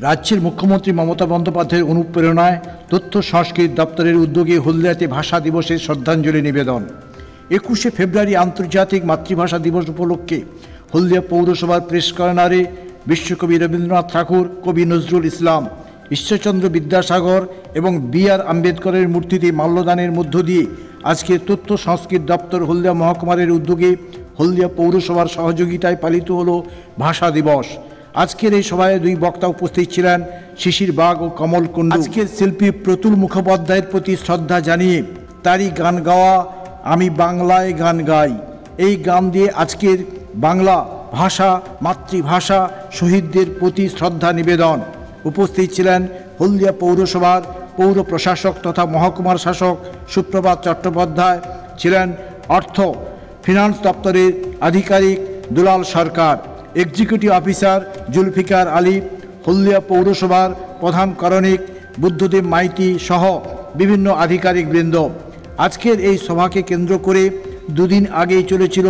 রাজ্যের মুখ্যমন্ত্রী মমতা বন্দ্যোপাধ্যায়ের অনুপ্রেরণায় তথ্য সংস্কৃতি দপ্তরের উদ্যোগে হলদিয়াতে ভাষা দিবসের শ্রদ্ধাঞ্জলি নিবেদন। 21শে ফেব্রুয়ারি আন্তর্জাতিক মাতৃভাষা দিবস উপলক্ষে হলদিয়া পৌরসভার প্রেস কর্নারে বিশ্বকবি রবীন্দ্রনাথ ঠাকুর, কবি নজরুল ইসলাম, ঈশ্বরচন্দ্র বিদ্যাসাগর এবং বি.আর. আম্বেদকরের মূর্তিতে মাল্যদানের মধ্য দিয়ে আজকে তথ্য সংস্কৃতি দপ্তর হলদিয়া মহকুমার উদ্যোগে হলদিয়া পৌরসভার সহযোগিতায় পালিত হলো ভাষা দিবস। আজকের এই সভায় দুই বক্তা উপস্থিত ছিলেন শিশির বাগ ও কমল কুণ্ডু। আজকের শিল্পী প্রতুল মুখোপাধ্যায়ের প্রতি শ্রদ্ধা জানিয়ে তারই গান গাওয়া আমি বাংলায় গান গাই, এই গান দিয়ে আজকের বাংলা ভাষা, মাতৃভাষা, শহীদদের প্রতি শ্রদ্ধা নিবেদন। উপস্থিত ছিলেন হলদিয়া পৌরসভার পৌর প্রশাসক তথা মহকুমার শাসক সুপ্রভাত চট্টোপাধ্যায়, ছিলেন অর্থ ফিনান্স দপ্তরের আধিকারিক দুলাল সরকার, এক্সিকিউটিভ অফিসার জুলফিকার আলী, হলদিয়া পৌরসভার প্রধান করণিক বুদ্ধদেব মাইতি সহ বিভিন্ন আধিকারিকবৃন্দ। আজকের এই সভাকে কেন্দ্র করে দুদিন আগেই চলেছিল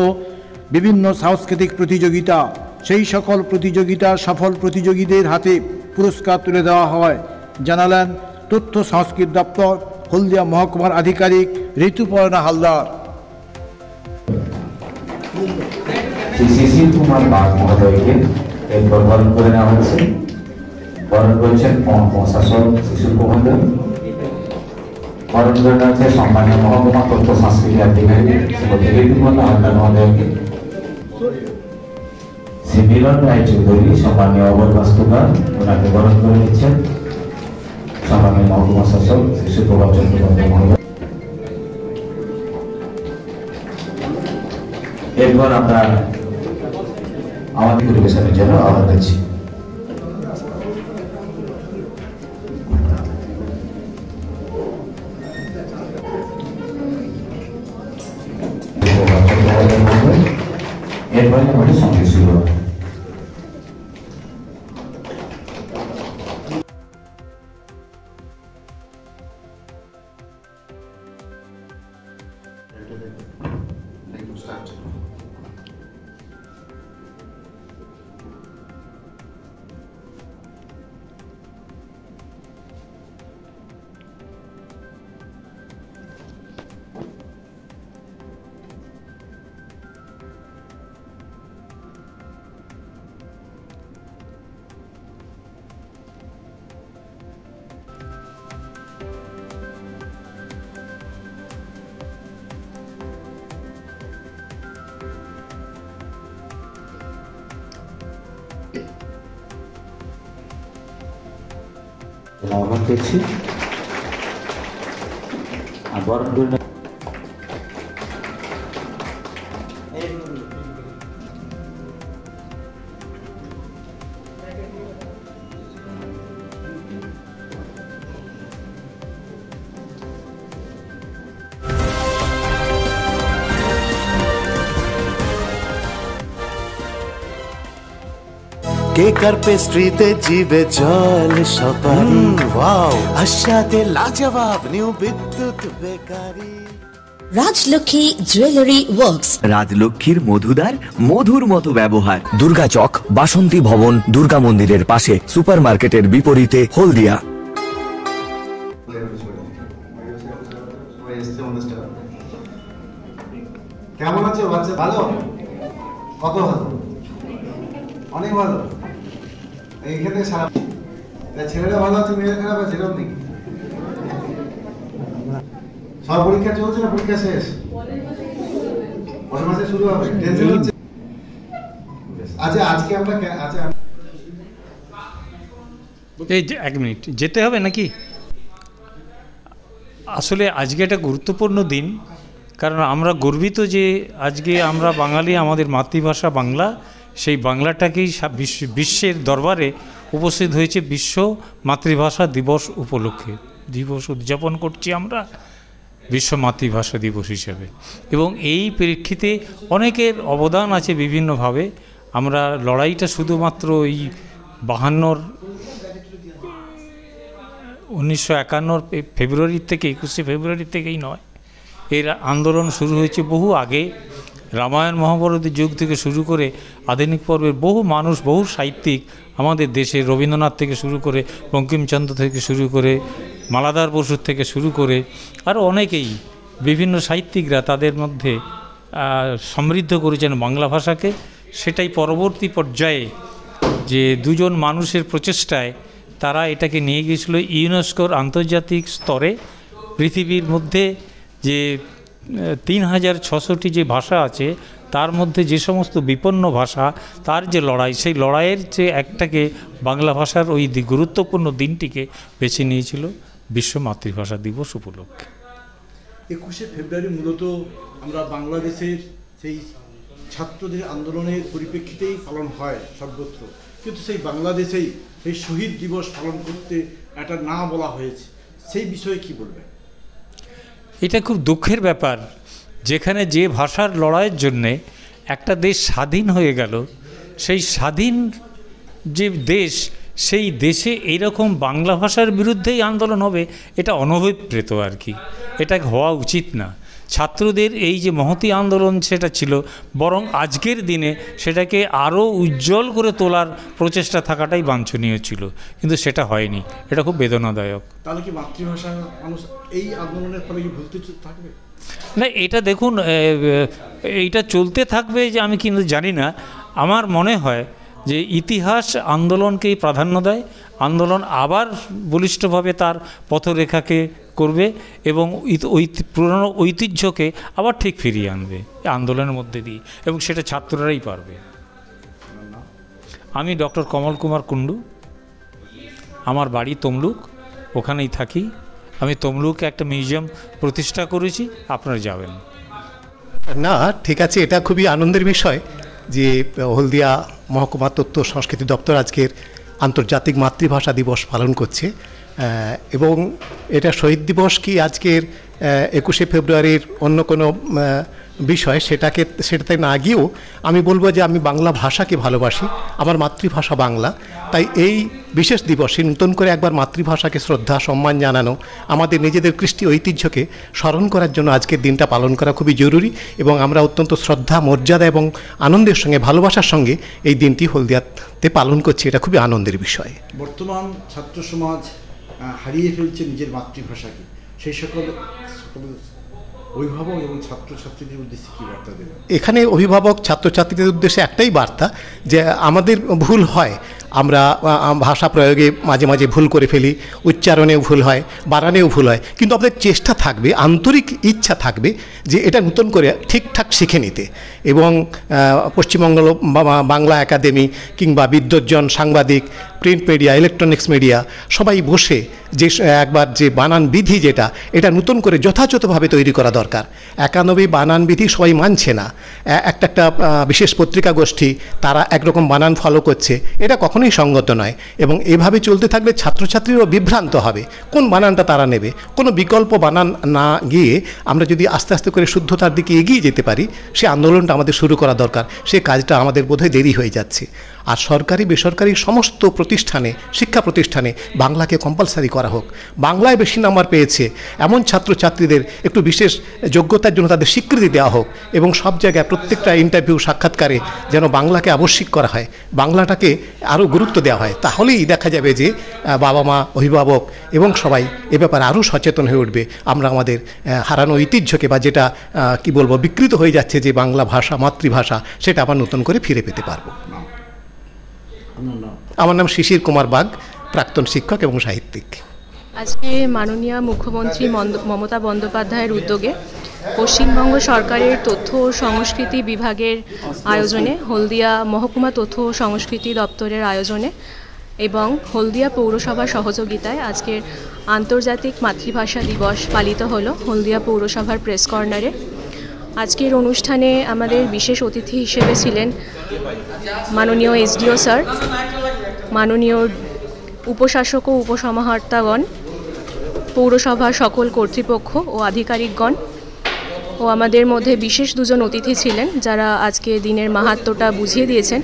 বিভিন্ন সাংস্কৃতিক প্রতিযোগিতা। সেই সকল প্রতিযোগিতার সফল প্রতিযোগীদের হাতে পুরস্কার তুলে দেওয়া হয়, জানালেন তথ্য সংস্কৃতি দপ্তর হলদিয়া মহকুমার আধিকারিক ঋতুপর্ণা হালদার। শিশির কুমার বাগ মহোদয়কে এরপর বরণ করে নেওয়া হচ্ছে। বরণ করেছেন প্রশাসক শিশির কুমার। বরণ করে নেওয়া হচ্ছে সম্মানীয় মহকুমা তথ্য সংস্কৃতি আধিকারিক শ্রীমতী ঋতুপর্ণা হালদার মহোদয়কে। শ্রী মিলন রায় চৌধুরী সম্মানীয় অবর বাস্তুকার, ওনাকে বরণ করে নিচ্ছেন সম্মানীয় মহকুমা শাসক শ্রী সুপ্রভাত চট্টোপাধ্যায় মহোদয়। এরপর আমরা আমাদের পরিবেশনের জন্য আহ্বান করছি। এরপরে আমাদের সঙ্গে শুরু হবে। আহ্বান করছি আর বরণ করে কেক আর পেস্ট্রিতে জিবে জল সপারি, ওয়াও আশাতে লাজবাব নিউ বিদ্যুৎ বেকারি। রাজলক্ষ্মী জুয়েলারি ওয়ার্কস, রাজলক্ষ্মীর মধুদার মধুর মতো ব্যবহার। দুর্গা চক, বাসন্তী ভবন, দুর্গা মন্দিরের পাশে, সুপার মার্কেটের বিপরীতে, হলদিয়া। কেমন আছো বাচ্চা? ভালো? কত ভালো? অনেক ভালো। এইখানে সারা ছেলেরা ভালো আছে, মেয়েরা খারাপ আছে এরকম নেই? সব পরীক্ষা চলছে না পরীক্ষা শেষ? পরের মাসে শুরু হবে, টেনশন হচ্ছে? আচ্ছা আজকে আমরা এই এক মিনিট যেতে হবে নাকি? আসলে আজকে একটা গুরুত্বপূর্ণ দিন, কারণ আমরা গর্বিত যে আজকে আমরা বাঙালি, আমাদের মাতৃভাষা বাংলা, সেই বাংলাটাকেই বিশ্বের দরবারে উপস্থিত হয়েছে বিশ্ব মাতৃভাষা দিবস উপলক্ষে। দিবস উদযাপন করছি আমরা বিশ্ব মাতৃভাষা দিবস হিসেবে, এবং এই প্রেক্ষিতে অনেকের অবদান আছে বিভিন্নভাবে। আমরা লড়াইটা শুধুমাত্র এই 1951 ফেব্রুয়ারি থেকে 21শে ফেব্রুয়ারি থেকেই নয়, এর আন্দোলন শুরু হয়েছে বহু আগে। রামায়ণ মহাভারতের যুগ থেকে শুরু করে আধুনিক পর্বের বহু মানুষ, বহু সাহিত্যিক আমাদের দেশে, রবীন্দ্রনাথ থেকে শুরু করে, বঙ্কিমচন্দ্র থেকে শুরু করে, মালাধার বসুর থেকে শুরু করে আরও অনেকেই, বিভিন্ন সাহিত্যিকরা তাদের মধ্যে সমৃদ্ধ করেছেন বাংলা ভাষাকে। সেটাই পরবর্তী পর্যায়ে যে দুজন মানুষের প্রচেষ্টায় তারা এটাকে নিয়ে গিয়েছিল ইউনেস্কোর আন্তর্জাতিক স্তরে। পৃথিবীর মধ্যে যে ৩,৬০০টি যে ভাষা আছে তার মধ্যে যে সমস্ত বিপন্ন ভাষা, তার যে লড়াই, সেই লড়াইয়ের যে একটাকে বাংলা ভাষার ওই গুরুত্বপূর্ণ দিনটিকে বেছে নিয়েছিল বিশ্ব মাতৃভাষা দিবস উপলক্ষে। 21শে ফেব্রুয়ারি মূলত আমরা বাংলাদেশের সেই ছাত্রদের আন্দোলনের পরিপ্রেক্ষিতেই পালন হয় সর্বত্র, কিন্তু সেই বাংলাদেশেই সেই শহীদ দিবস পালন করতে একটা না বলা হয়েছে, সেই বিষয়ে কি বলবেন? এটা খুব দুঃখের ব্যাপার, যেখানে যে ভাষার লড়াইয়ের জন্যে একটা দেশ স্বাধীন হয়ে গেল, সেই স্বাধীন যে দেশ, সেই দেশে এইরকম বাংলা ভাষার বিরুদ্ধেই আন্দোলন হবে, এটা অনভিপ্রেত আর কি, এটা হওয়া উচিত না। ছাত্রদের এই যে মহতী আন্দোলন সেটা ছিল, বরং আজকের দিনে সেটাকে আরও উজ্জ্বল করে তোলার প্রচেষ্টা থাকাটাই বাঞ্ছনীয় ছিল, কিন্তু সেটা হয়নি। এটা খুব বেদনাদায়ক। তাহলে কি মাতৃভাষা মানুষ এই আন্দোলনের ফলে কি ভুলতে থাকবে? না, এটা দেখুন, এইটা চলতে থাকবে যে আমি কিন্তু জানি না। আমার মনে হয় যে ইতিহাস আন্দোলনকেই প্রাধান্য দেয়, আন্দোলন আবার বলিষ্ঠভাবে তার পথরেখাকে করবে এবং পুরনো ঐতিহ্যকে আবার ঠিক ফিরিয়ে আনবে আন্দোলনের মধ্যে দিয়ে, এবং সেটা ছাত্ররাই পারবে। আমি ডক্টর কমল কুমার কুণ্ডু, আমার বাড়ি তমলুক, ওখানেই থাকি। আমি তমলুকে একটা মিউজিয়াম প্রতিষ্ঠা করেছি, আপনারা যাবেন। না, ঠিক আছে, এটা খুবই আনন্দের বিষয় যে হলদিয়া মহকুমা তথ্য সংস্কৃতি দপ্তর আজকের আন্তর্জাতিক মাতৃভাষা দিবস পালন করছে, এবং এটা শহীদ দিবস কি আজকের 21শে ফেব্রুয়ারির অন্য কোনো বিষয় সেটাতে না গিয়েও আমি বলবো যে আমি বাংলা ভাষাকে ভালোবাসি, আমার মাতৃভাষা বাংলা। তাই এই বিশেষ দিবসে নতুন করে একবার মাতৃভাষাকে শ্রদ্ধা সম্মান জানানো, আমাদের নিজেদের কৃষ্টি ঐতিহ্যকে স্মরণ করার জন্য আজকের দিনটা পালন করা খুবই জরুরি, এবং আমরা অত্যন্ত শ্রদ্ধা, মর্যাদা এবং আনন্দের সঙ্গে, ভালোবাসার সঙ্গে এই দিনটি হলদিয়াতে পালন করছি। এটা খুবই আনন্দের বিষয়। বর্তমান ছাত্র সমাজ হারিয়ে ফেলছে নিজের মাতৃভাষাকে, সেই সকল অভিভাবক এবং ছাত্রছাত্রীদের উদ্দেশ্যে কী বার্তা দেবেন? এখানে অভিভাবক ছাত্রছাত্রীদের উদ্দেশ্যে একটাই বার্তা যে আমাদের ভুল হয়, আমরা ভাষা প্রয়োগে মাঝে মাঝে ভুল করে ফেলি, উচ্চারণেও ভুল হয়, বানানেও ভুল হয়, কিন্তু আমাদের চেষ্টা থাকবে, আন্তরিক ইচ্ছা থাকবে যে এটা নতুন করে ঠিকঠাক শিখে নিতে। এবং পশ্চিমবঙ্গ বাংলা একাডেমি কিংবা বিদ্বজ্জন, সাংবাদিক, প্রিন্ট মিডিয়া, ইলেকট্রনিক্স মিডিয়া সবাই বসে যে একবার যে বানান বিধি যেটা, এটা নতুন করে যথাযথভাবে তৈরি করা দরকার। 91 বানান বিধি সবাই মানছে না, একটা বিশেষ পত্রিকা গোষ্ঠী তারা একরকম বানান ফলো করছে, এটা কখনোই সঙ্গত নয়। এবং এভাবে চলতে থাকলে ছাত্রছাত্রীরাও বিভ্রান্ত হবে, কোন বানানটা তারা নেবে। কোনো বিকল্প বানান না গিয়ে আমরা যদি আস্তে আস্তে করে শুদ্ধতার দিকে এগিয়ে যেতে পারি, সে আন্দোলনটা আমাদের শুরু করা দরকার। সে কাজটা আমাদের বোধহয় দেরি হয়ে যাচ্ছে। আর সরকারি বেসরকারি সমস্ত প্রতিষ্ঠানে, শিক্ষা প্রতিষ্ঠানে বাংলাকে কম্পালসারি করা হোক। বাংলায় বেশি নাম্বার পেয়েছে এমন ছাত্রছাত্রীদের একটু বিশেষ যোগ্যতার জন্য তাদের স্বীকৃতি দেওয়া হোক, এবং সব জায়গায় প্রত্যেকটা ইন্টারভিউ, সাক্ষাৎকারে যেন বাংলাকে আবশ্যিক করা হয়, বাংলাটাকে আরও গুরুত্ব দেওয়া হয়। তাহলেই দেখা যাবে যে বাবা মা, অভিভাবক এবং সবাই এ ব্যাপারে আরও সচেতন হয়ে উঠবে। আমরা আমাদের হারানো ঐতিহ্যকে, বা যেটা কি বলবো, বিকৃত হয়ে যাচ্ছে যে বাংলা ভাষা, মাতৃভাষা, সেটা আবার নতুন করে ফিরে পেতে পারবো। আমার নাম শিশির কুমার বাগ, প্রাক্তন শিক্ষক এবং সাহিত্যিক। আজকে মাননীয় মুখ্যমন্ত্রী মমতা বন্দ্যোপাধ্যায়ের উদ্যোগে পশ্চিমবঙ্গ সরকারের তথ্য ও সংস্কৃতি বিভাগের আয়োজনে, হলদিয়া মহকুমা তথ্য ও সংস্কৃতি দপ্তরের আয়োজনে এবং হলদিয়া পৌরসভার সহযোগিতায় আজকের আন্তর্জাতিক মাতৃভাষা দিবস পালিত হলো হলদিয়া পৌরসভার প্রেস কর্নারে। আজকের অনুষ্ঠানে আমাদের বিশেষ অতিথি হিসেবে ছিলেন মাননীয় এসডিও স্যার, মাননীয় উপশাসক ও উপসমাহর্তাগণ, পৌরসভার সকল কর্তৃপক্ষ ও আধিকারিকগণ, ও আমাদের মধ্যে বিশেষ দুজন অতিথি ছিলেন যারা আজকে দিনের মাহাত্ম্যটা বুঝিয়ে দিয়েছেন,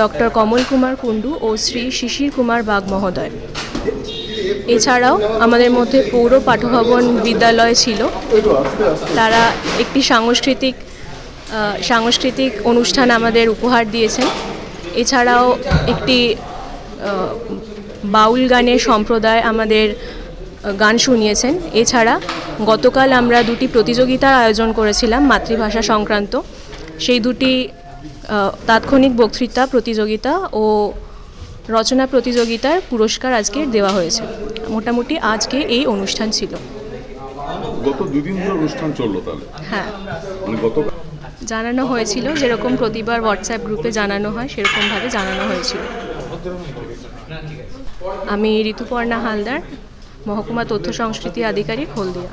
ডক্টর কমল কুমার কুণ্ডু ও শ্রী শিশির কুমার বাগ মহোদয়। এছাড়াও আমাদের মধ্যে পৌর পাঠভবন বিদ্যালয় ছিল, তারা একটি সাংস্কৃতিক সাংস্কৃতিক অনুষ্ঠান আমাদের উপহার দিয়েছেন। এছাড়াও একটি বাউল গানের সম্প্রদায় আমাদের গান শুনিয়েছেন। এছাড়া গতকাল আমরা দুটি প্রতিযোগিতার আয়োজন করেছিলাম মাতৃভাষা সংক্রান্ত। সেই দুটি তাৎক্ষণিক বক্তৃতা প্রতিযোগিতা ও রচনা প্রতিযোগিতার পুরস্কার আজকে দেওয়া হয়েছে। মোটামুটি আজকে এই অনুষ্ঠান ছিল। গত দুদিন ধরে অনুষ্ঠান চললো তাহলে? হ্যাঁ, গতকাল জানানো হয়েছিল, যেরকম প্রতিবার হোয়াটসঅ্যাপ গ্রুপে জানানো হয় সেরকমভাবে জানানো হয়েছিল। আমি ঋতুপর্ণা হালদার, মহকুমা তথ্য সংস্কৃতি আধিকারিক, হলদিয়া।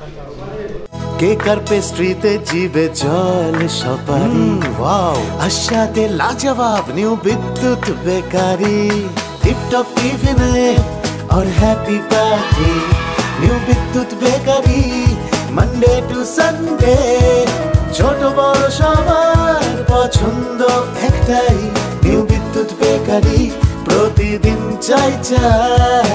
কেক আর পেস্ট্রিতে জিবে জল সপারি, ওয়াও আশাতে লাজবাব নিউ বিদ্যুৎ বেকারি, টিপটপ টিফিনে और हैप्पी पार्टी নিউ বিদ্যুৎ বেকারি, মানডে টু সানডে ছোট বড় সবার পছন্দ একটাই, নিউ বিদ্যুৎ বেকারি প্রতিদিন চাই চাই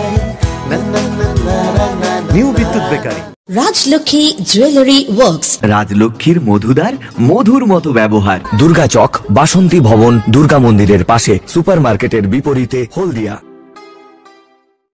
না না না না না। নিউ বিদ্যুৎ বেকারি। রাজলক্ষ্মী জুয়েলারি ওয়ার্কস, রাজলক্ষ্মীর মধুদার মধুর মতো ব্যবহার। দুর্গা চক, বাসন্তী ভবন, দুর্গা মন্দিরের পাশে, সুপার মার্কেটের বিপরীতে, হলদিয়া।